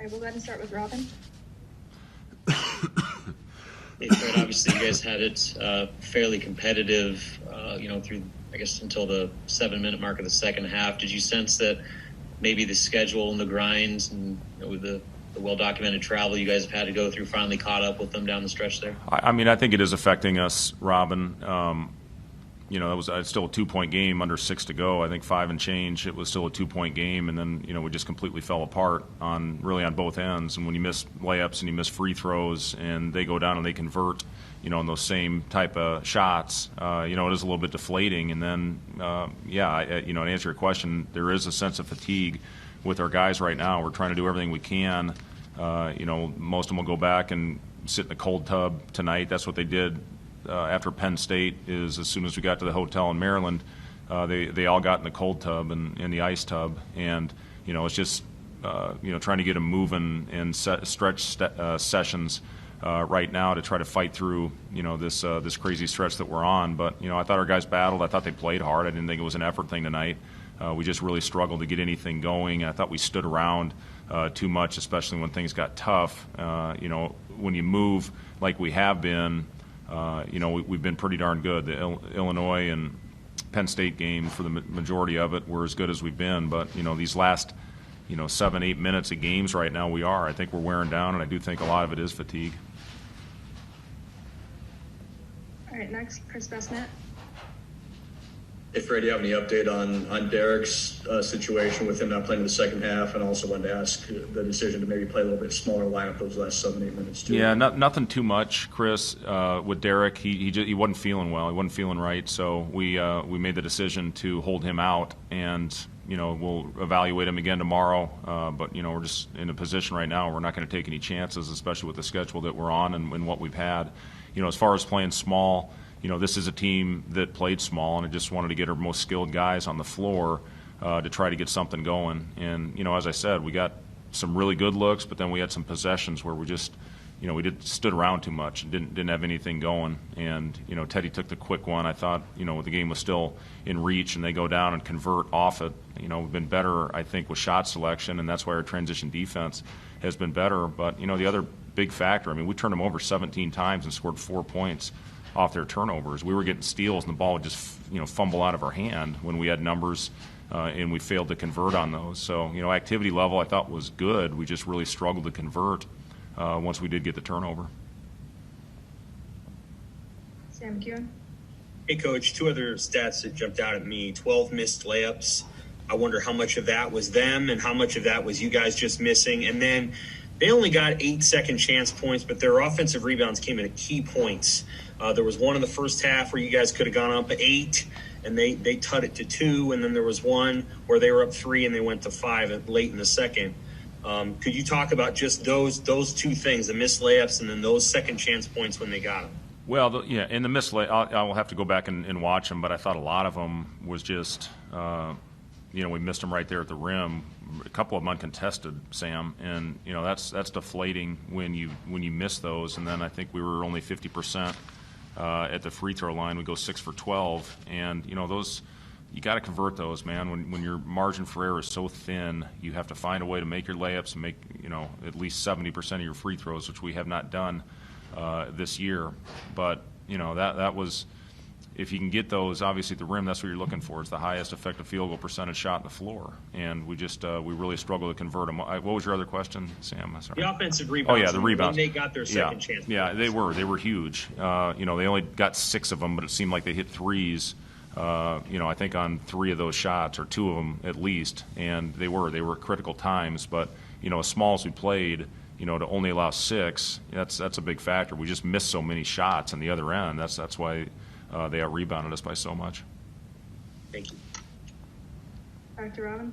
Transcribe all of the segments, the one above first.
right, we'll go ahead and start with Robin. Hey, Fred, obviously you guys had it fairly competitive, through, I guess, until the 7-minute mark of the second half. Did you sense that maybe the schedule and the grinds and with the well-documented travel you guys have had to go through finally caught up with them down the stretch there? I think it is affecting us, Robin. It was still a 2-point game, under 6 to go. I think 5 and change. It was still a 2-point game, and then we just completely fell apart on both ends. And when you miss layups and you miss free throws, and they go down and they convert, in those same type of shots, it is a little bit deflating. And then, to answer your question, there is a sense of fatigue with our guys right now. We're trying to do everything we can. Most of them will go back and sit in the cold tub tonight. That's what they did. After Penn State, is as soon as we got to the hotel in Maryland, they all got in the cold tub and in the ice tub, and it's just trying to get them moving in stretch sessions right now to try to fight through this crazy stretch that we're on. But I thought our guys battled. I thought they played hard. I didn't think it was an effort thing tonight. We just really struggled to get anything going. I thought we stood around too much, especially when things got tough. When you move like we have been. We've been pretty darn good. The Illinois and Penn State game, for the majority of it, we're as good as we've been. But, these last, 7-8 minutes of games right now, I think we're wearing down, and I do think a lot of it is fatigue. All right, next, Chris Bessnett. Hey, Fred, do you have any update on Derrick's situation with him not playing in the second half? And also wanted to ask the decision to maybe play a little bit smaller lineup those last 7-8 minutes, too. Yeah, nothing too much, Chris. With Derrick, he wasn't feeling well. He wasn't feeling right. So we made the decision to hold him out, and, we'll evaluate him again tomorrow. But, we're just in a position right now we're not going to take any chances, especially with the schedule that we're on and what we've had. As far as playing small, this is a team that played small, and I just wanted to get our most skilled guys on the floor to try to get something going. And, as I said, we got some really good looks, but then we had some possessions where we just, stood around too much and didn't have anything going. And, Teddy took the quick one. I thought, the game was still in reach, and they go down and convert off it. We've been better, I think, with shot selection, and that's why our transition defense has been better. But, the other big factor, we turned them over 17 times and scored 4 points off their turnovers. We were getting steals, and the ball would just fumble out of our hand when we had numbers, and we failed to convert on those. So activity level I thought was good. We just really struggled to convert once we did get the turnover. Sam McEwen. Hey, Coach, 2 other stats that jumped out at me. 12 missed layups. I wonder how much of that was them and how much of that was you guys just missing. And then they only got 8 second chance points, but their offensive rebounds came in at key points. There was one in the first half where you guys could have gone up 8, and they tut it to 2, and then there was one where they were up 3 and they went to 5 late in the second. Could you talk about just those 2 things, the missed layups and then those second chance points when they got them? Well, in the missed I will have to go back and watch them, but I thought a lot of them was just, we missed them right there at the rim. A couple of them uncontested, Sam, and that's deflating when you miss those. And then I think we were only 50%. At the free throw line, we go 6 for 12, and those, you got to convert those, man. When your margin for error is so thin, you have to find a way to make your layups and make at least 70% of your free throws, which we have not done this year. But that was, if you can get those, obviously at the rim, that's what you're looking for. It's the highest effective field goal percentage shot on the floor, and we just we really struggle to convert them. What was your other question, Sam? The offensive rebounds. Oh yeah, the rebounds. When they got their second chance. Yeah, they were huge. They only got 6 of them, but it seemed like they hit threes. I think on 3 of those shots, or 2 of them at least, and they were critical times. But as small as we played, to only allow 6, that's a big factor. We just missed so many shots on the other end. That's why. They out-rebounded us by so much. Thank you. Back to Robin.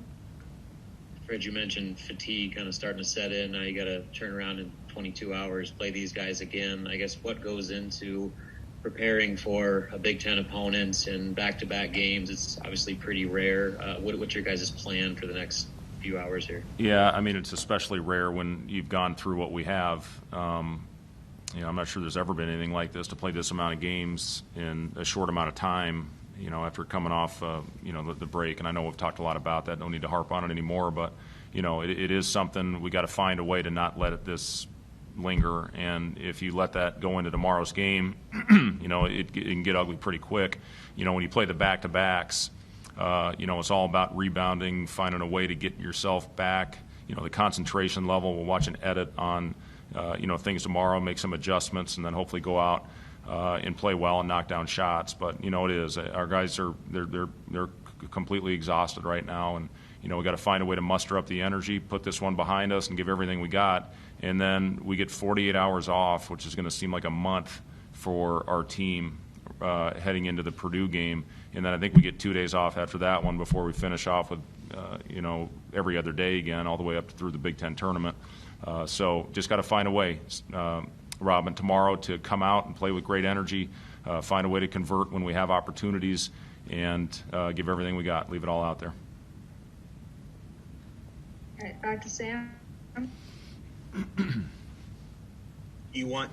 Fred, you mentioned fatigue kind of starting to set in. Now you got to turn around in 22 hours, play these guys again. I guess what goes into preparing for a Big Ten opponent in back-to-back games? It's obviously pretty rare. What's your guys' plan for the next few hours here? Yeah, it's especially rare when you've gone through what we have. I'm not sure there's ever been anything like this, to play this amount of games in a short amount of time, after coming off, the break. And I know we've talked a lot about that. Don't need to harp on it anymore. But, it is something we got to find a way to not let this linger. And if you let that go into tomorrow's game, it can get ugly pretty quick. When you play the back-to-backs, it's all about rebounding, finding a way to get yourself back. The concentration level. We'll watch an edit on, things tomorrow, make some adjustments, and then hopefully go out and play well and knock down shots. But it is our guys they're completely exhausted right now, and we got to find a way to muster up the energy, put this one behind us, and give everything we got. And then we get 48 hours off, which is going to seem like a month for our team heading into the Purdue game. And then I think we get 2 days off after that one before we finish off with, every other day again, all the way up through the Big Ten tournament. So just got to find a way, Robin, tomorrow to come out and play with great energy, find a way to convert when we have opportunities, and give everything we got, leave it all out there. All right, back to Sam. You want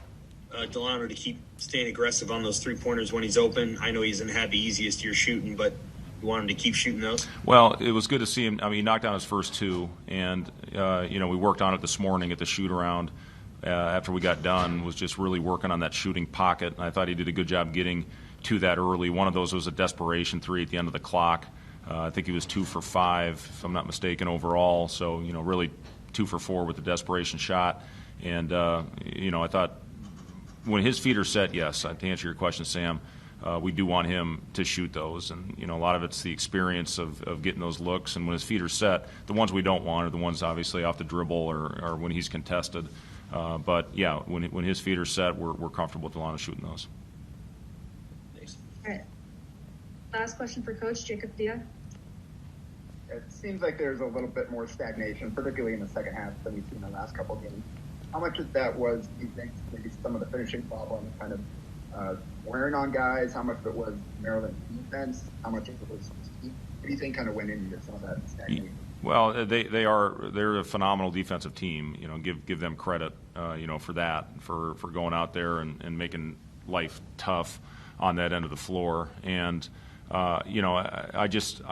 Delano to keep staying aggressive on those three-pointers when he's open? I know he doesn't have the easiest year shooting, but you want him to keep shooting those? Well, it was good to see him. I mean, he knocked down his first two, and, we worked on it this morning at the shoot-around after we got done, was just really working on that shooting pocket. And I thought he did a good job getting to that early. One of those was a desperation three at the end of the clock. I think he was 2 for 5, if I'm not mistaken, overall. So, really 2 for 4 with the desperation shot. And, I thought when his feet are set, yes, to answer your question, Sam, we do want him to shoot those. And, a lot of it's the experience of getting those looks. And when his feet are set, the ones we don't want are the ones obviously off the dribble or when he's contested. But, yeah, when his feet are set, we're comfortable with Delano shooting those. Thanks. All right. Last question for Coach Jacob Dia. It seems like there's a little bit more stagnation, particularly in the second half than we've seen in the last couple of games. How much of that was, do you think, maybe some of the finishing problems kind of wearing on guys? How much of it was Maryland's defense? How much of it was what do you think kind of went into some of that stagnation? Well, they're a phenomenal defensive team. Give them credit, for that, for going out there and making life tough on that end of the floor. And I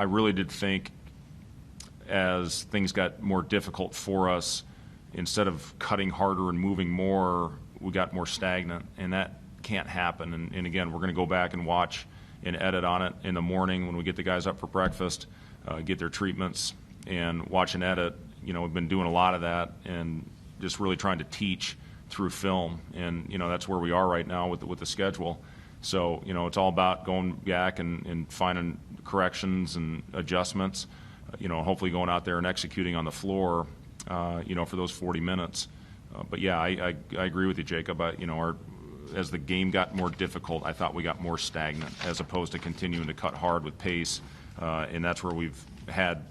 really did think as things got more difficult for us, instead of cutting harder and moving more, we got more stagnant, and that can't happen. And again, we're going to go back and watch and edit on it in the morning when we get the guys up for breakfast, get their treatments, and watch and edit. We've been doing a lot of that and just really trying to teach through film. And, that's where we are right now with the schedule. So, it's all about going back and finding corrections and adjustments, hopefully going out there and executing on the floor, for those 40 minutes. But, yeah, I agree with you, Jacob. As the game got more difficult, I thought we got more stagnant as opposed to continuing to cut hard with pace. And that's where we've had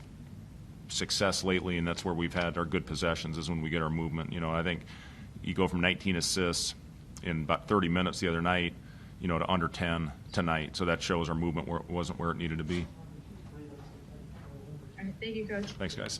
success lately, and that's where we've had our good possessions is when we get our movement. I think you go from 19 assists in about 30 minutes the other night, to under 10 tonight. So that shows our movement wasn't where it needed to be. All right, thank you, Coach. Thanks, guys.